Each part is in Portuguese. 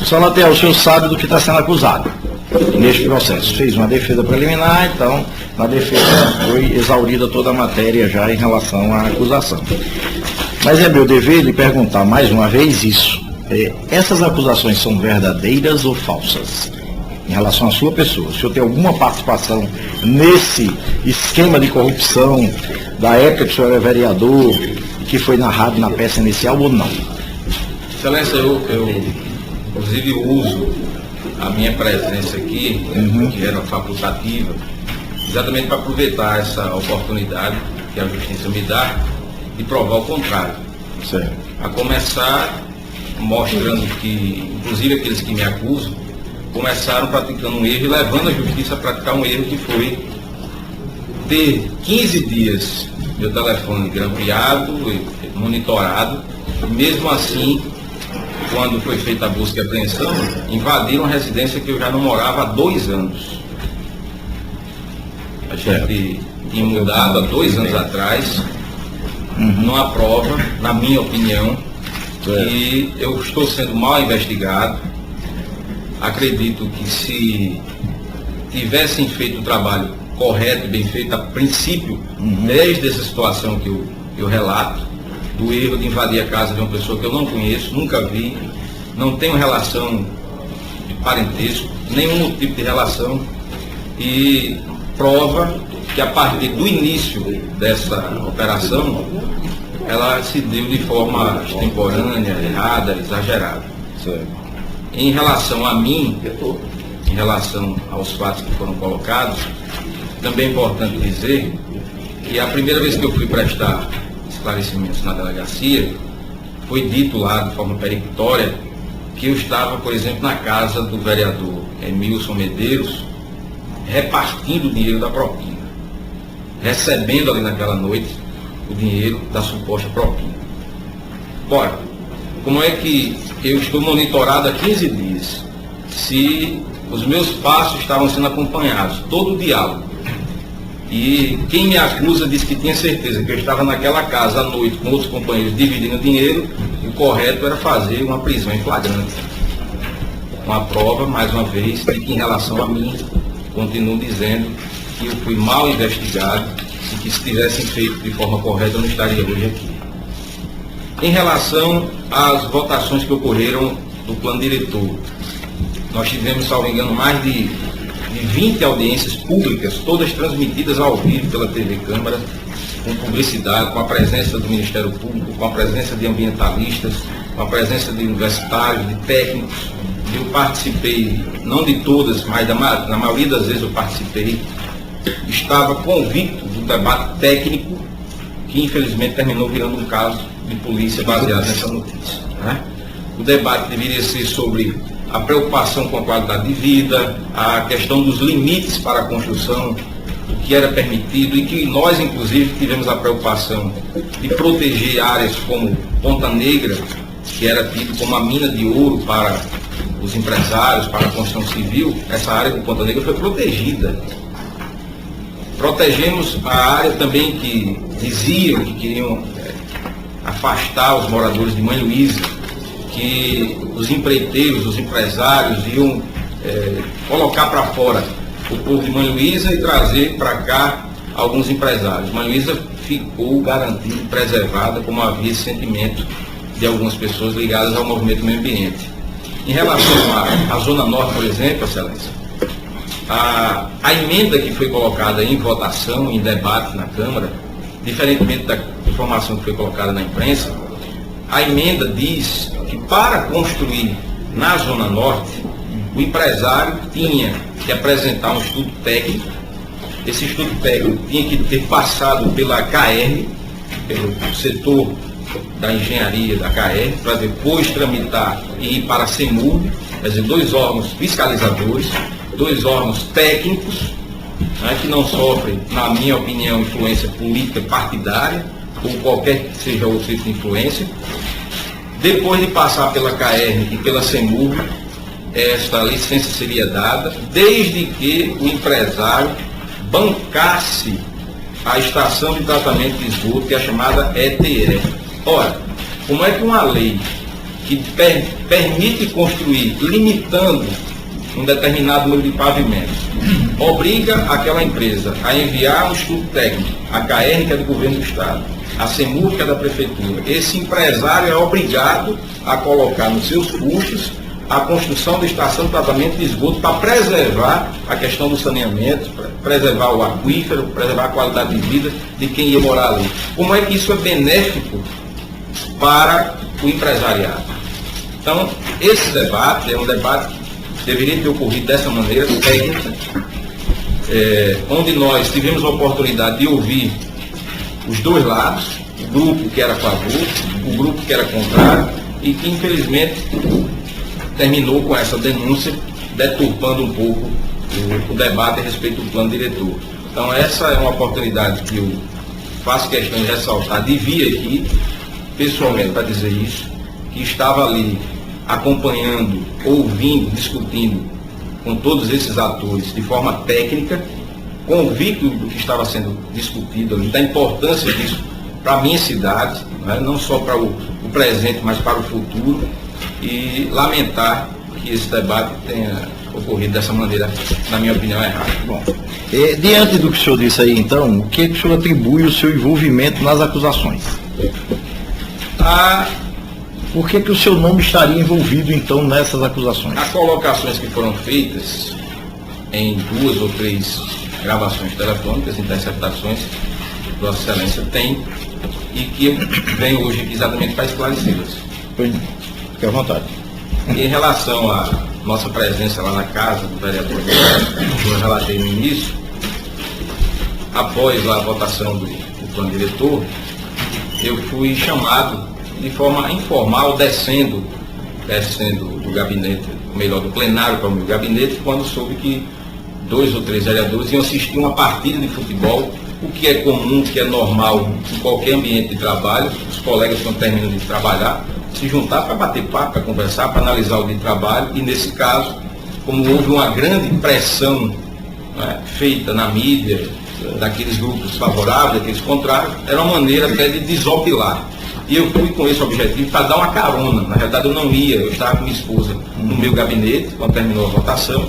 Só Natel, o senhor sabe do que está sendo acusado neste processo. Fez uma defesa preliminar, então, na defesa foi exaurida toda a matéria já em relação à acusação. Mas é meu dever lhe perguntar mais uma vez isso. Essas acusações são verdadeiras ou falsas? Em relação à sua pessoa, o senhor tem alguma participação nesse esquema de corrupção da época que o senhor era vereador, que foi narrado na peça inicial ou não? Excelência, eu inclusive uso a minha presença aqui, que era facultativa, exatamente para aproveitar essa oportunidade que a Justiça me dá de provar o contrário. Certo. A começar mostrando que, inclusive aqueles que me acusam, começaram praticando um erro e levando a Justiça a praticar um erro que foi ter 15 dias meu telefone grampeado, monitorado, e mesmo assim, quando foi feita a busca e apreensão, invadiram a residência que eu já não morava há 2 anos. A gente tinha mudado há 2 anos atrás, numa prova, na minha opinião, que eu estou sendo mal investigado. Acredito que se tivessem feito o trabalho correto e bem feito a princípio, desde essa situação que eu relato, do erro de invadir a casa de uma pessoa que eu não conheço, nunca vi, não tenho relação de parentesco, nenhum tipo de relação, e prova que a partir do início dessa operação, ela se deu de forma extemporânea, errada, exagerada. Em relação a mim, em relação aos fatos que foram colocados, também é importante dizer que a primeira vez que eu fui prestar esclarecimentos na delegacia, foi dito lá de forma peremptória que eu estava, por exemplo, na casa do vereador Emilson Medeiros, repartindo o dinheiro da propina, recebendo ali naquela noite o dinheiro da suposta propina. Bora, como é que eu estou monitorado há 15 dias, se os meus passos estavam sendo acompanhados, todo o diálogo, e quem me acusa disse que tinha certeza que eu estava naquela casa à noite com outros companheiros dividindo dinheiro, o correto era fazer uma prisão em flagrante. Uma prova, mais uma vez, de que em relação a mim, continuo dizendo que eu fui mal investigado e que se tivessem feito de forma correta eu não estaria hoje aqui. Em relação às votações que ocorreram do plano diretor, nós tivemos, salvo engano, mais de 20 audiências públicas, todas transmitidas ao vivo pela TV Câmara, com publicidade, com a presença do Ministério Público, com a presença de ambientalistas, com a presença de universitários, de técnicos. Eu participei, não de todas, mas na maioria das vezes eu participei. Estava convicto do debate técnico, que infelizmente terminou virando um caso de polícia baseado nessa notícia. Né? O debate deveria ser sobre a preocupação com a qualidade de vida, a questão dos limites para a construção, o que era permitido, e que nós, inclusive, tivemos a preocupação de proteger áreas como Ponta Negra, que era tido como a mina de ouro para os empresários, para a construção civil. Essa área de Ponta Negra foi protegida. Protegemos a área também que diziam que queriam afastar os moradores de Mãe Luísa, que os empreiteiros, os empresários iam colocar para fora o povo de Mãe Luísa e trazer para cá alguns empresários. Mãe Luísa ficou garantida, preservada, como havia esse sentimento de algumas pessoas ligadas ao movimento meio ambiente. Em relação à Zona Norte, por exemplo, Excelência, a emenda que foi colocada em votação, em debate na Câmara, diferentemente da informação que foi colocada na imprensa, a emenda diz que para construir na Zona Norte, o empresário tinha que apresentar um estudo técnico. Esse estudo técnico tinha que ter passado pela KR, pelo setor da engenharia da KR, para depois tramitar e ir para a CEMUR, quer dizer, 2 órgãos fiscalizadores, 2 órgãos técnicos, né, que não sofrem, na minha opinião, influência política partidária, ou qualquer que seja outro tipo de influência. Depois de passar pela KR e pela CEMUR, esta licença seria dada, desde que o empresário bancasse a estação de tratamento de esgoto, que é a chamada ETE. Ora, como é que uma lei que permite construir, limitando um determinado número de pavimentos, obriga aquela empresa a enviar um estudo técnico, a CAERN, que é do governo do Estado, a CEMUR, que é da Prefeitura. Esse empresário é obrigado a colocar nos seus custos a construção da estação de tratamento de esgoto para preservar a questão do saneamento, preservar o aquífero, preservar a qualidade de vida de quem ia morar ali. Como é que isso é benéfico para o empresariado? Então, esse debate é um debate que deveria ter ocorrido dessa maneira técnica, onde nós tivemos a oportunidade de ouvir os dois lados, o grupo que era a favor, o grupo que era contrário, e que infelizmente terminou com essa denúncia, deturpando um pouco o debate a respeito do plano diretor. Então essa é uma oportunidade que eu faço questão de ressaltar, de vir aqui, pessoalmente, para dizer isso, que estava ali acompanhando, ouvindo, discutindo com todos esses atores de forma técnica, convicto do que estava sendo discutido ali, da importância disso para a minha cidade, né, não só para o presente, mas para o futuro, e lamentar que esse debate tenha ocorrido dessa maneira, na minha opinião, errada. Bom, diante do que o senhor disse aí, então, o que o senhor atribui o seu envolvimento nas acusações? Por que o seu nome estaria envolvido, então, nessas acusações? As colocações que foram feitas em 2 ou 3 gravações telefônicas, interceptações, que Vossa Excelência tem, e que eu venho hoje aqui exatamente para esclarecê-las. Fique à vontade. Em relação à nossa presença lá na casa do vereador, como eu relatei no início, após a votação do plano diretor, eu fui chamado de forma informal, descendo do gabinete, melhor, do plenário para o meu gabinete, quando soube que 2 ou 3 vereadores iam assistir uma partida de futebol, o que é comum, o que é normal em qualquer ambiente de trabalho. Os colegas, quando terminam de trabalhar, se juntar para bater papo, para conversar, para analisar o dia de trabalho, e nesse caso, como houve uma grande pressão, né, feita na mídia, daqueles grupos favoráveis, daqueles contrários, era uma maneira até de desopilar. E eu fui com esse objetivo para dar uma carona. Na realidade eu não ia, eu estava com minha esposa no meu gabinete, quando terminou a votação,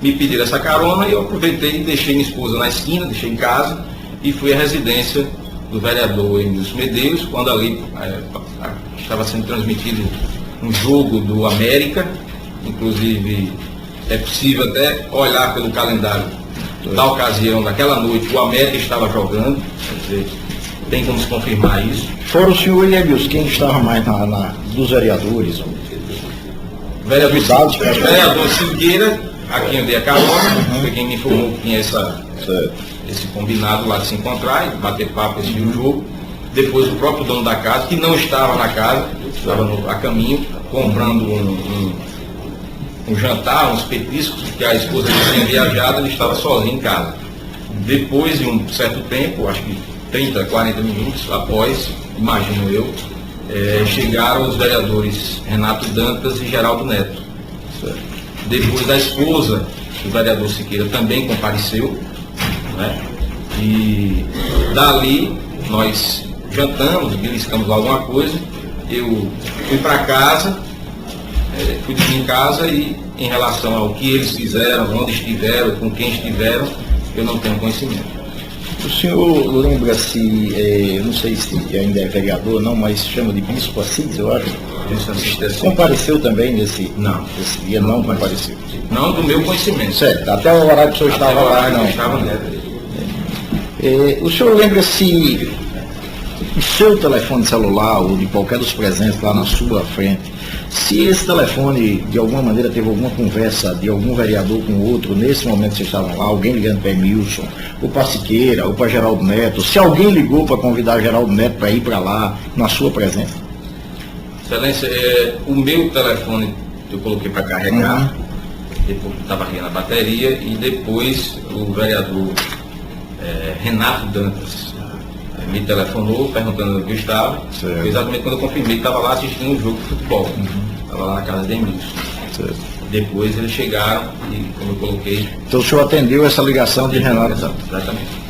me pediram essa carona e eu aproveitei e deixei minha esposa na esquina, deixei em casa e fui à residência do vereador Emílio Medeiros, quando ali estava sendo transmitido um jogo do América, inclusive é possível até olhar pelo calendário da ocasião, daquela noite, o América estava jogando, quer dizer, tem como se confirmar isso. Fora o senhor e Emílio, quem estava mais dos vereadores? Vereador Silgueira, a quem eu dei a carona, foi quem me informou que tinha esse combinado lá de se encontrar e bater papo, assistir o jogo. Depois o próprio dono da casa, que não estava na casa, estava a caminho, comprando um jantar, uns petiscos, porque a esposa tinha viajado, ele estava sozinho em casa. Depois de um certo tempo, acho que 30, 40 minutos após, imagino eu, chegaram os vereadores Renato Dantas e Geraldo Neto. Depois a esposa do vereador Siqueira também compareceu, né? E dali nós jantamos, beliscamos alguma coisa, eu fui para casa, fui dormir em casa e em relação ao que eles fizeram, onde estiveram, com quem estiveram, eu não tenho conhecimento. O senhor lembra-se, eu não sei se ainda é vereador não, mas chama de Bispo Assis, eu acho. Compareceu também nesse dia? Não compareceu. Não do meu conhecimento. Certo, até o horário que o senhor estava lá, não. Estava o senhor lembra-se o seu telefone celular ou de qualquer dos presentes lá na sua frente, se esse telefone de alguma maneira teve alguma conversa de algum vereador com outro, nesse momento que vocês estavam lá, alguém ligando para Emilson, ou para Siqueira, ou para Geraldo Neto, se alguém ligou para convidar Geraldo Neto para ir para lá, na sua presença? Excelência, o meu telefone eu coloquei para carregar, depois estava carregando a bateria, e depois o vereador Renato Dantas me telefonou perguntando onde eu estava, exatamente quando eu confirmei que estava lá assistindo um jogo de futebol, estava lá na casa de Emílio. Depois eles chegaram e, como eu coloquei... Então o senhor atendeu essa ligação de Renato Dantas? Exatamente.